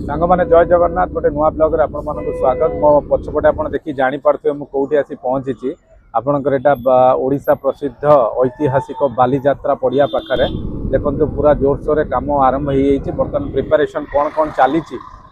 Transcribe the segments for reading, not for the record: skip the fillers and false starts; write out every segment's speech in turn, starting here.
सांग मैंने जय जगन्नाथ गोटे नुआ ब्लॉग रे आपण मानक स्वागत। मो पछपटे आपण देखि जानि पारथुवे मु कोठी आसी पहुंची आपनकर एटा ओडिशा प्रसिद्ध ऐतिहासिक बालीजात्रा पड़िया पाखरे देखंतु पूरा जोरसोर रे काम आरंभ हो जाइए। बर्तमान प्रिपरेशन कौन कौन चली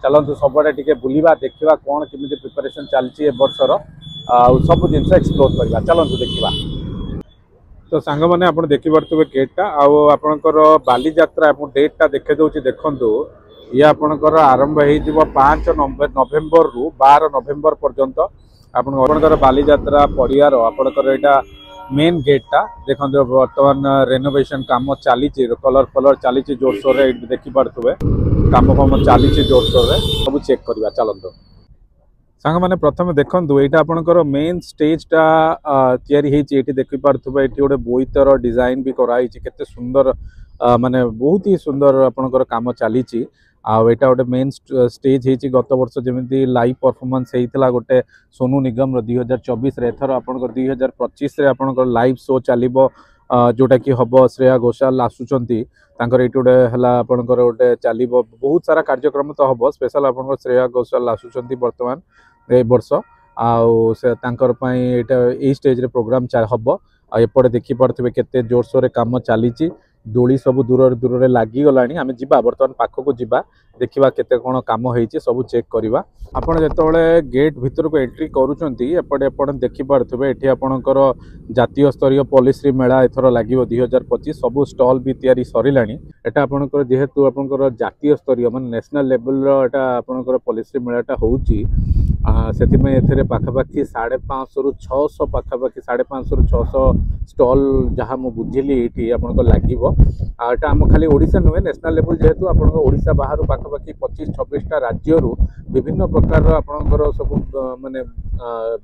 चलतु सबुआडे टिके बुलिबा देखिबा कौन केमिति प्रिपरेशन चलची ए वर्षर सब जिनस एक्सप्लोर करबा चलतु देखिबा। तो सांग मैंने आप देखी पारे गेटा आपणकर बालीजात्रा डेटा देखे दूसरी देखु ये आपणकर आरंभ हो 5 नवेम्बर रु 12 नवेम्बर पर्यंत आपणकर बालीजात्रा पड़ियार आपणकर यहाँ मेन गेटा देखो बर्तमान रेनोवेशन काम चली कलर फलर चली जोरसोर देखी पारे काम फाम चली जोरसोर सब चेक करवा चलते। सांग मैंने प्रथम देखु यहाँ आपणकर मेन स्टेजटा तैयारी देखी पारे ये गोटे बोईतर डिजाइन भी कराई केते सुंदर माने बहुत ही सुंदर आपणकर काम चली आटा गोटे मेन स्टेज होती गत वर्ष जमी लाइव परफॉर्मेंस होता गोटे सोनू निगम 2024 एथर आपणकर 2025 आपणकर लाइव शो चलो जोटा कि हम श्रेया घोषाल आसुचंती ये गोटे आपणकर गोटे चलो बहुत सारा कार्यक्रम तो हम स्पेशल आपणकर श्रेया घोषाल आसुचंती वर्तमान ए वर्ष आई स्टेज रे प्रोग्राम हम एपटे देखी पारे केते जोरसोर काम चली दोली सब दूर दूर लगिगला आम जा बर्तमान पाखक जा देखा केते कौन कम होती सब चेक करवा। आपड़ जो गेट भीतर को एंट्री करुँचे देखी पारे ये आपणकर जातीय स्तरीय पॉलिसी मेला एथर लगे 2025 सब स्टॉल भी तैयारी सरला एटा आपणकर जेहेतु आपणकर जातीय स्तरीय मान नेशनल लेवल एटा आपणकर पॉलिसी मेलाटा होउची से पाखापाखि 550 रु 600 पाखापाखि 550 रु 600 स्टॉल जहाँ मुझे बुझिली ये आपको लगे आटा आम खाली ओडिशा नुहे नेशनल लेवल जेहेतु आप ओडिशा बाहर पाखापाखि 25-26टा राज्य विभिन्न प्रकार आपणकर सब माने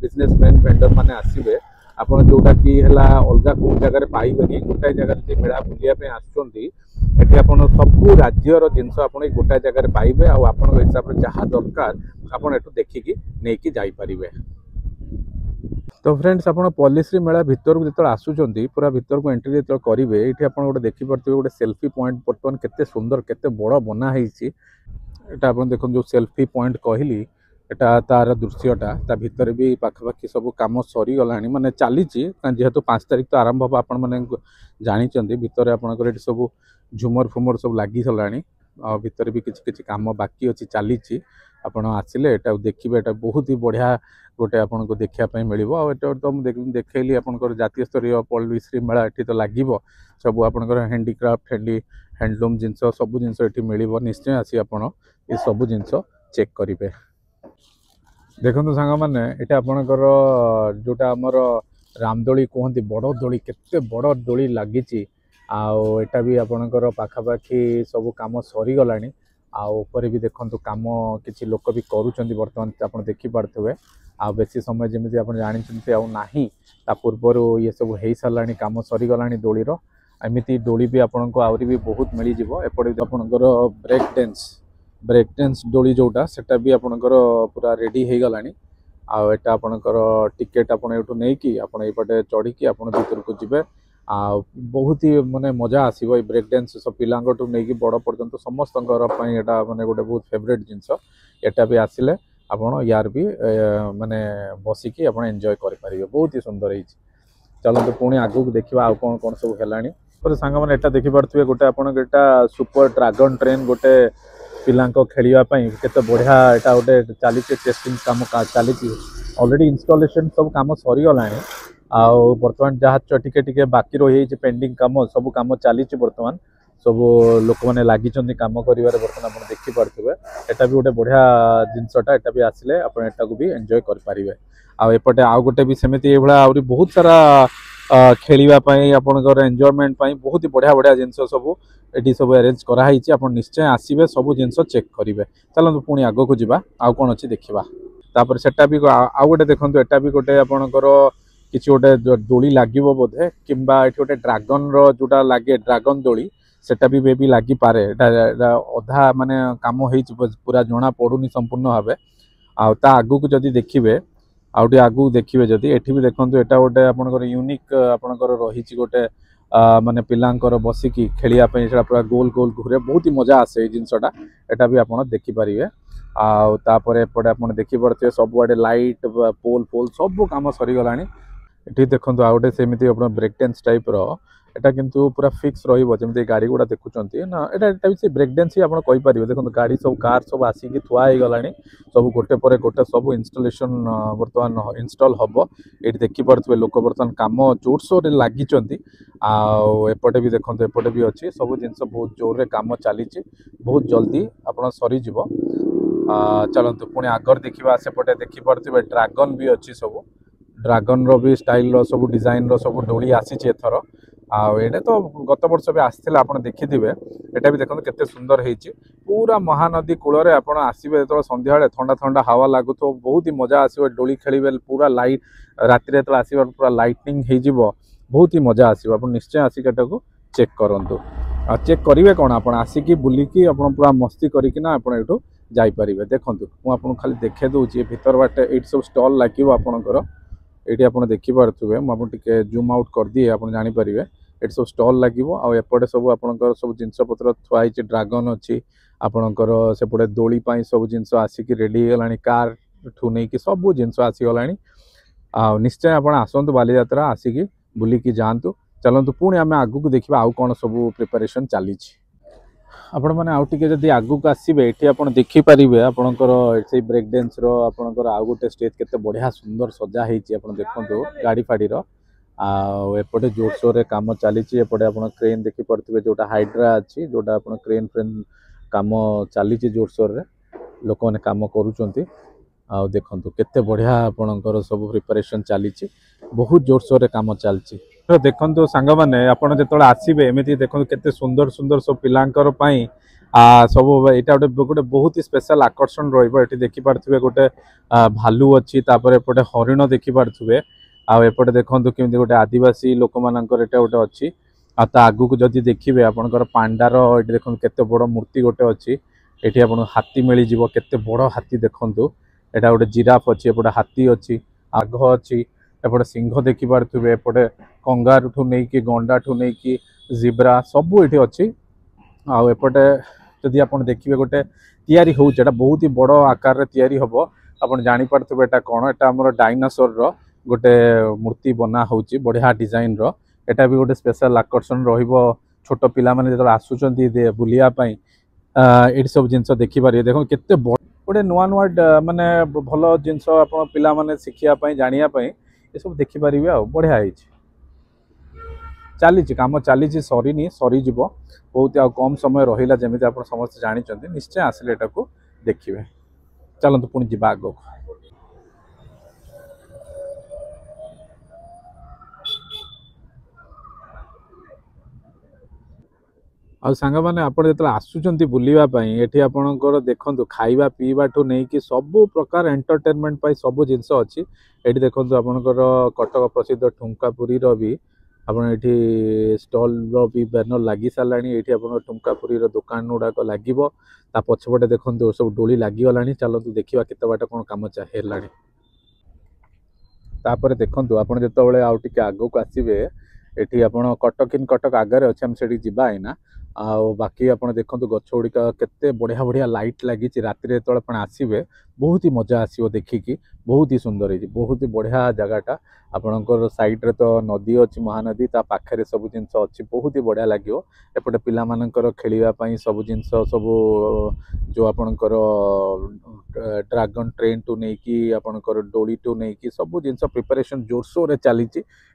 बिजनेसमैन वेंडर माने आसवे आप जोटा कि अलग कौ जगह पाइबेनी गोटाए जगह मेला बुलायापी आसुँच सबू राज्यर जिनस आप गोटाए जगह पाइबे आप हिसाब से जहाँ दरकार आपड़ एटू देखिकी नहीं जापरें। तो फ्रेंड्स आप पॉलिसी मेला भितर को जो आसुँच पूरा भितर को एंट्री जो करेंगे ये आप गोटे देखिपे गोटे सेल्फी पॉइंट बर्तमान केते सुंदर केते बड़ बनाई आप देखो जो सेल्फी पॉइंट कहली एटा तार दृश्यटा ता भीतर भी पाखापाखि सब कम सरीगला माने चली जेहेतु 5 तारिख तो आरंभ हम आपण मैंने जानी भितर आपंकर ये सब झुमर फुमर सब लगिगला भितर भी किसी काम बाकी अच्छी चली आपड़ आसिले एटा देखिए एटा बहुत ही बढ़िया गोटे आपन को देखापी मिले तो मुझे देखली आपंकर जातीय स्तरीय पॉलिसी मेला ये तो लगे सब आपंकर हैंडीक्राफ्ट हैंडलूम जिनस सब जिनस ये मिल निश्चय आसी आप सब जिनस चेक करेंगे। देखो सांग मैंने ये आपणकर जोटा आमर रामदोली कहते बड़ दोली केते बड़ दोली लगी आटा भी आपणकर पाखापाखि सब कम सरीगला आपर भी देखो कम किसी लोक भी करुँच बर्तमान आप देखी पारे आ बेसी समय जमी आप जानते ना पूर्वर ये सब हो सारा कम सरीगला दोलीर एमती दोली भी आपन को आहरी भी बहुत मिल जाए। आपणकर ब्रेक डांस डोली जोटा सेटा भी आपणकर पूरा रेडी हो गला आटा आपणकर टिकेट आपड़ ये नहीं कि आपटे चढ़ी आप भीतर को जी बहुत ही माने मजा आसो ब्रेक डांस सब पिलांटू नहीं बड़ पर्यंत समस्त यहाँ माने गोटे बहुत फेवरेट जिनस यहाँ भी आसिले आप यार भी माने बसिकी आप एंजॉय करेंगे बहुत ही सुंदर हो। चलते पुणी आगू देखा आउ कौन कौन सब है सांग मैंने यहाँ देखी पारे गोटे आप सुपर ड्रैगन ट्रेन गोटे पिला खेलवाई केते बढ़िया यहाँ गोटे चली टेस्टिंग काम चली ऑलरेडी इंस्टॉलेशन सब कम सरीगला बर्तमान जहाँ टे बाकी रही पेंडिंग काम सब कम चली बर्तमान सब लोक मैंने लगी कम कर बर्तमान आप देखी पारे यहाँ भी गोटे बढ़िया जिनसटा यहाँ भी आसिले आपटा को भी एंजॉय करेंगे आपटे आउ गोटे भी सेमती ये आहरी बहुत सारा खेलवाई आपंकर एंजॉयमेंट बहुत ही बढ़िया बढ़िया जिनस सब ये सब अरेंज कराई आप निश्चय आसवे सब जिनस चेक करेंगे। चलते पुणी आग को जा आउ कौन अच्छी देखा तापर सेटा भी आउ गोटे देखो यहाँ भी गोटे आपणकर किसी गोटे दोली लगे बोधे कि गोटे ड्रागन रोटा लगे ड्रागन दोली सेटा भी भी लगी पारे अधा माने काम हो पूरा जना पड़ूनी संपूर्ण भाव आगू को जदि देखिए आउटे आगू देखिए जदि एठी भी देखो यहाँ गोटे आपणकर यूनिक आपणकर रही गोटे माने पिलांकर बसिकी खेलिया पूरा गोल गोल घूरे बहुत ही मजा आसे जिनसटा यहाँ भी आप देखिपारे। तापर एपटे आप देखिपे सबुआडे लाइट पोल पोल सब कम सरी गलानी। ये देखो आ गए सेमती ब्रेक डांस टाइप एटा किंतु पूरा फिक्स रही गाड़ी गुड़ा देखुं ना एटा भी ब्रेक डांस ही आप कहींपर। देखो गाड़ी सब कार सब आसिक थुआ गला सब गोटे पर गोटे सब इनस्टलेशन बर्तमान इनस्टल हम। ये देखिपे लोक बर्तमान कम जोरसोर लगी आएपटे भी देखो एपटे भी अच्छी सब जिन बहुत जोर रे कम चली बहुत जल्दी आप सरीज। चलतु पुणी आगर देखा सेपटे देखिपे ड्रागन भी अच्छी सब ड्रागन रो भी स्टाइल रो सब डिजाइन रो सब डोली आसी एथर आड़े तो गत वर्ष भी आसते आप देखिथे। यहाँ भी देखते केते सुंदर होती पूरा महानदी कूल आप आसवे जो सन्ध्या ठंडा ठंडा हवा लगुथ बहुत ही मजा आसो डोली खेल पूरा लाइट राति जो आस पूरा लाइटनिंग हो बहुत ही मजा आसो आप निश्चय आसिक चेक करूँ चेक करेंगे कौन आप आसिकी बुलिकी आप पूरा मस्ती करना आप जापर। देखो मुझे खाली देखे दूसरी भीतर बाटे ये सब स्टल लगे आपंकर ये आप देखिपे मुझे जूम आउट कर दिए आप जापर। ये सब स्टल लगे आएपटे सब आपंकर सब जिनपतर थुआई ड्रागन अच्छी आपणकर सेपटे दोली सब जिन आसिक रेडी होगा कार ठू नहीं कि सब जिन आसीगला। निश्चय आप आसतु बालीजात्रा आसिक बुलिकी जातु। चलतु पुणी आम आगू देखा आउ कौन सब प्रिपरेशन चली आपण मैंने आउ टे जदि आगू आसबे ये आप देखिपारे आपणकर से ब्रेक डांस आपणकर आउ गोटे स्टेज केते बढ़िया सुंदर सजा होती देखो गाड़ी फाड़ी एपटे जोरसोर कम चली एपटे आप क्रेन देखिपे जोटा हाइड्रा अच्छी जोटा आप क्रेन फ्रेन कम चली जोरसोर लोक मैंने कम करुँच देखु केते बढ़िया आपणकर सब प्रिपरेशन चली बहुत जोरसोर कम चलती। तो देखो सांग मैंने आपड़ जो आसबे एमती देखो केते सुंदर सुंदर सब पिलांकर सब यहाँ गोटे गोटे बहुत ही स्पेशल आकर्षण रही देखिपे गोटे भालू अच्छी एपटे हरिण देखिपे आएपटे देखो केमी गोटे आदिवासी लोक मानकर गोटे अच्छी आगू को जदि देखिए आपंकर पांडार ये देखो केते बड़ मूर्ति गोटे अच्छी ये आप हाथी मिल जाव केते बड़ हाथी देखु यहाँ गोटे जिराफ अच्छी एपटे हाथी अच्छी आग अच्छी एपटे सिंह देखिपे एपटे कंगारू ठू नहीं कि गंडा ठू नहीं कि जिब्रा सब ये अच्छी आएपटे जदि आप देखिए गोटे तैयारी होटा बहुत ही बड़ आकार तैयारी हम आप जापारे यहाँ कौन एटा आम डायनासोर गोटे मूर्ति बना हो बढ़िया डिजाइन एटा भी गोटे स्पेशल आकर्षण छोट पिला माने जो आसुचंती बुलियापाई ये सब जिन देखिपारे। देखो केते गोटे नुआ नुआ माने भल जिनस आप पिला माने शिखापी जानापी ये सब देखिपारे बढ़िया है चली कम चली सरीनी सरीज बहुत कम समय रहा जमी आप समस्त जानते निश्चय आसिले देखिए। चलतु पुणी जा आग को आउ सांग मैंने आपड़ जो आसुंच बुलवाई ये आपंकर देखो खाଇବା पीवा ठू नहीं कि सब प्रकार एंटरटेनमेंट पाई सब जिनस अच्छी ये देखो आपंकर कटक प्रसिद्ध ठुमकापुरी भी आपड़ ये स्टल भी बैनर लगी सारा ये ठुमकापुरी दुकान गुड़ाक लगे पछपटे देखो सब डोली लगिगला। चलतु देखा केते बाट कौन कम है तापर देखो आप जो आउ टे आग को आसबे ये आप कटक इन कटक आगे अच्छे आम से जावा आईना बाकी आप देखो गछ गुड़िक केते बढ़िया बढ़िया लाइट लगी राति जो आसबे बहुत ही मजा आसो देखिकी बहुत ही सुंदर है बहुत ही बढ़िया जगहटा आपणकर साइड रे तो नदी अच्छी महानदी ता पाखे सब जिन अच्छी बहुत ही बढ़िया लगे एपटे पिला मानकर खेलवाई सब जिन सब जो आपणकर ड्रागन ट्रेन टू नहीं कि आपणकर डोली टू नहीं कि सब जिन प्रिपरेशन जोरसोर चली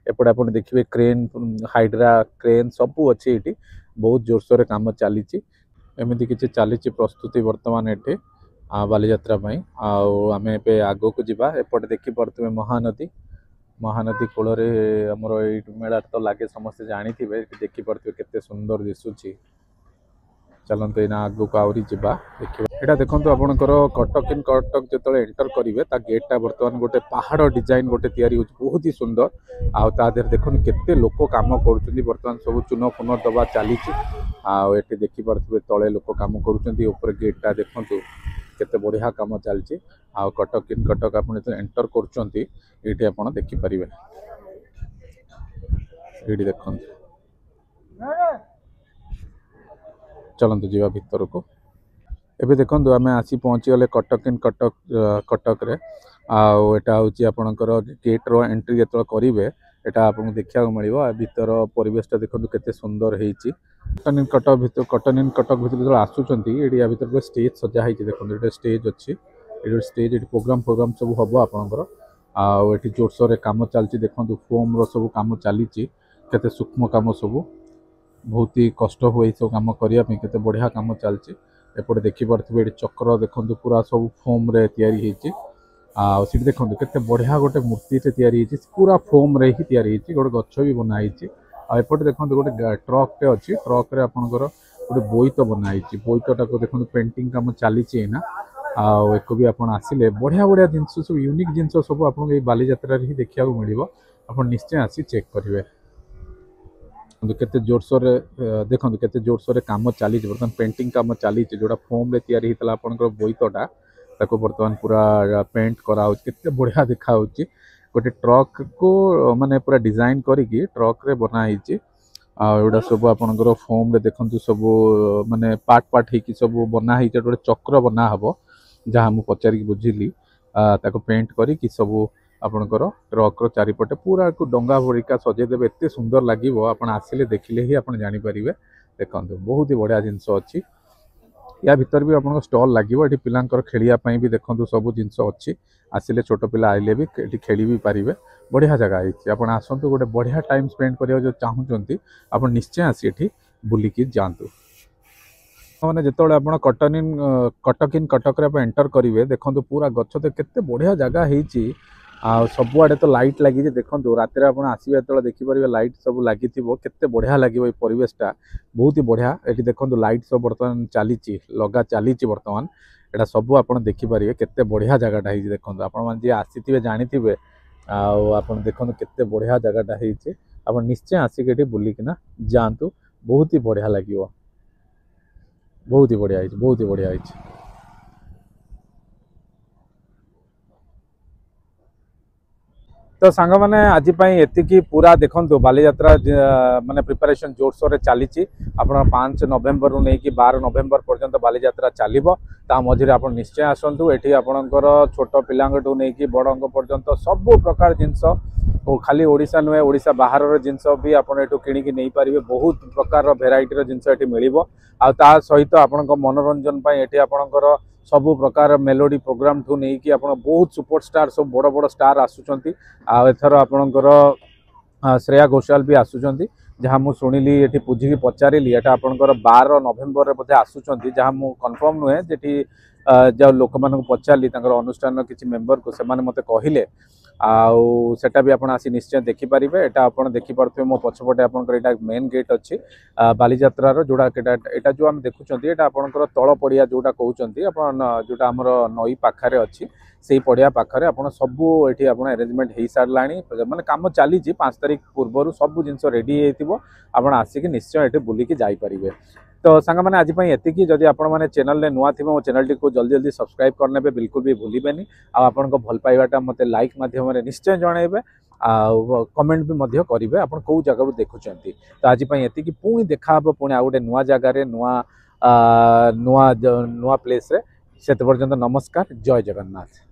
एपटे आप देखिए क्रेन हाइड्रा क्रेन सब अच्छी ये बहुत जोरसोर कम चली एमती किसी चली प्रस्तुति बर्तमान ये बालीजात्रा आम ए आग को जावा एपटे देखिपे महानदी महानदी कूल आमर मेला तो लगे समस्ते जानी देखिपे केते सुंदर दिशुची। चलते यहाँ आग को आहरी जा देखा यहाँ देखो आपंकर कटक इन कटक जो एंटर करेंगे गेटा बर्तमान गोटे पहाड़ डिजाइन गोटे तैयारी बहुत ही सुंदर आदि देखो केते लोक कम कर बर्तमान सब चून फुन दबा चली ये देखिपे तले लोक कम कर गेटा देखु केते बढ़िया कम चलती कटक इन कटक आप एंटर कर देखिपारे ये देखो। चलतु जीवा भितर को एबे देखो आम आसी पहुँची गले कटक इन कटक कटक रे आटा हूँ आपणकर गेट रो एंट्री जो करेंगे यहाँ आपको देखा मिल भीतर परिवेशटा देखो केते सुंदर होती कटन इन कटक भर कटन इन कटक भर जो आसुँच या भर स्टेज सजा देखो स्टेज अच्छी ये स्टेज ये प्रोग्राम सब हम आपंकर आठी जोरसोर कम चलती देखो फोम रो सब कम चली केते सूक्ष्म कम सब बहुत ही कष्ट हुए सब कम करने केते बढ़िया कम चलती एपटे देखिपे ये चक्र देखो पूरा सब फोम रे तैयारी आठ देखो केते बढ़िया गोटे मूर्ति तैयारी पूरा फोम रे ही तैयारी गोटे गछ भी बनाई आएपटे देखो गोटे ट्रक टे अच्छी ट्रक रे आपंकर गोटे बोईत बनाई बोईतटा को देखो पेंटिंग कम चली एक भी आप आसिले बढ़िया बढ़िया जिनस सब यूनिक जिनस सब आपको ये बालीजात्रा ही देखा मिल आप निश्चय आसी चेक करेंगे केते जोरसोर देखो केते जोरसोर कम चली बर्तमान पेंटिंग कम चली जोड़ा फोम रे तैयारी होता आपंकर बोईतटा ताको बर्तमान पूरा पेंट करा केते बढ़िया देखा गोटे ट्रक को माने पूरा डिजाइन करिकी ट्रक रे बनाई आउटा सब आपंकर फोम रे देखो सब माने पार्ट पार्ट होगी सब बना गोटे चक्र बना हम जहाँ मुझे पचारिक बुझिली ताको पेंट करी सब आपणकर ट्रक रो चारिपटे पूरा डंगा भरिका सजेदेवे एत सुंदर लगे आपड़ आसिले देखिले ही आप जानीपारे देखो बहुत ही बढ़िया जिनस अच्छी या भीतर भी आपको स्टॉल लगे ये पिलांकर खेलियापाई भी देखो सब जिनस अच्छी आसिले छोट पिला आइले भी ये खेली भी पारे बढ़िया जगह है आप आसतु गोटे बढ़िया टाइम स्पेंड करा जो चाहूँगी आप निश्चय आसी एठी बुलिकी जातु मैंने जिते आप कटक इन कटक एंटर करेंगे देखो पूरा गछ तो केते बढ़िया जगह है सबुआड़े तो लाइट लगी देखो रात आप आसवे जो देखिपारे लाइट सब लगी केते बढ़िया लगे ये परिवेशटा बहुत ही बढ़िया ये देखो लाइट सब बर्तमान चली लगा चली बर्तमान यहाँ सब आप देखिपारे केते बढ़िया जगहटा है देखो आप आसी जानी आप देखो केते बढ़िया जगहटा है आप निश्चय आसिक ये बुलिकिना जातु बहुत ही बढ़िया लगे बहुत ही बढ़िया बहुत ही बढ़िया तो सांग मैंने आज एतिकी पूरा देखो बालीजात्रा माने प्रिपरेशन जोरसोर चली आप 5 नवेम्बर रू नहीं 12 नवेम्बर पर्यंत बालीजात्रा चलो ता मझे आप निश्चय आसतु ये आपणकर छोट पिलाठू नहीं बड़ पर्यंत सब प्रकार जिनस खाली ओडिशा नुहे ओडिशा बाहर जिनस भी आपड़ एठू किणिकी नहीं पारे बहुत प्रकार भेराइटी जिनस ये मिल आ सहित आपण मनोरंजन ये आपणकर सबु प्रकार मेलोडी प्रोग्राम ठू नहीं कि बहुत सुपरस्टार सब बड़ बड़ स्टार आसुचंती एथर आपणकर श्रेया घोषाल भी आसुचंती जहाँ मु शुणिली ये बुझी पचारि एटा आपणकर 12 नवेम्बर बोधे आसुचंती जहाँ मु कन्फर्म नुहे जेठी जो लोक मान पचारि अनुष्ठान किसी मेम्बर को से मते कहले आटा भी आप आसी निश्चय देखिपारे यहाँ आप देखिपे मो पछपटे आपंकर मेन गेट अच्छी बालीजात्रार जोड़ा यहाँ जो आम देखुं ये आपंकर तल पड़िया जोटा कहते जोटा आम नई पाखे अच्छी से पड़िया पाखे आप सबू ये अरेंजमेंट हो सारा माने कम चली 5 तारीख पूर्व सब जिन रेडी आप आसिक निश्चय ये बुलिकी जापरेंगे तो सांग मैंने आज एतिकी जदि आपण मैंने चैनल रे नुआ थे मो चैनल को जल्दी जल्दी सब्सक्राइब करने बिल्कुल भी भूलें आपन को भल पाइबाटा मते लाइक माध्यम निश्चय जनइबे कमेंट भी मध्य करेंगे आप कौ जगह देखुं तो आज एतिकी पुणी देखा पुणी आ गोटे नुआ जगार नुआ नुआ नुआ प्लेस रे से पर्यंत नमस्कार जय जगन्नाथ।